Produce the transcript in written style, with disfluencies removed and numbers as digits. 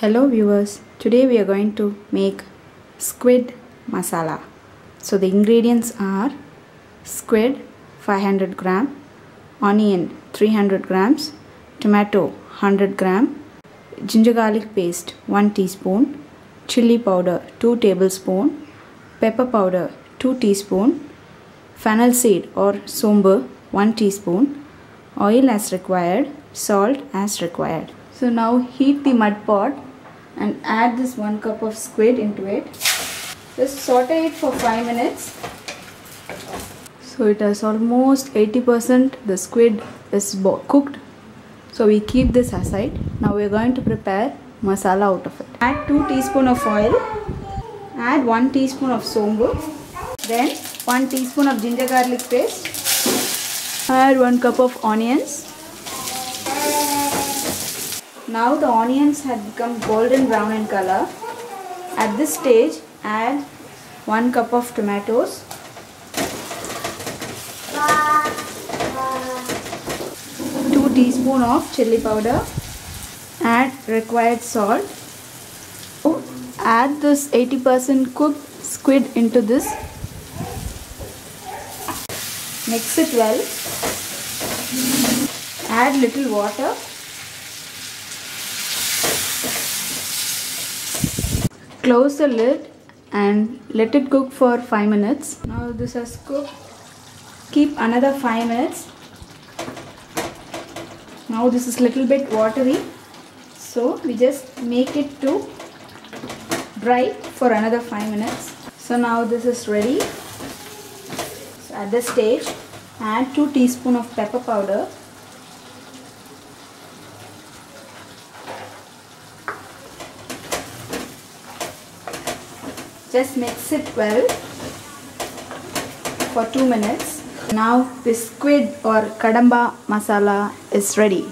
Hello viewers, today we are going to make squid masala. So the ingredients are squid 500 gram, onion 300 grams, tomato 100 gram, ginger garlic paste 1 teaspoon, chilli powder 2 tablespoon, pepper powder 2 teaspoon, fennel seed or sombu 1 teaspoon, oil as required, salt as required. So now heat the mud pot and add this 1 cup of squid into it. Just saute it for 5 minutes. So it has almost 80% the squid is cooked. So we keep this aside. Now we are going to prepare masala out of it. Add 2 teaspoons of oil. Add 1 teaspoon of sombu. Then 1 teaspoon of ginger garlic paste. Add 1 cup of onions. Now the onions have become golden brown in color. At this stage, add 1 cup of tomatoes. Two teaspoons of chilli powder. Add required salt. Add this 80% cooked squid into this. Mix it well. Add little water. Close the lid and let it cook for 5 minutes. Now this has cooked. Keep another 5 minutes. Now this is little bit watery. So we just make it to dry for another 5 minutes. So now this is ready. So at this stage, add 2 teaspoons of pepper powder. Just mix it well for 2 minutes. Now this squid or kadamba masala is ready.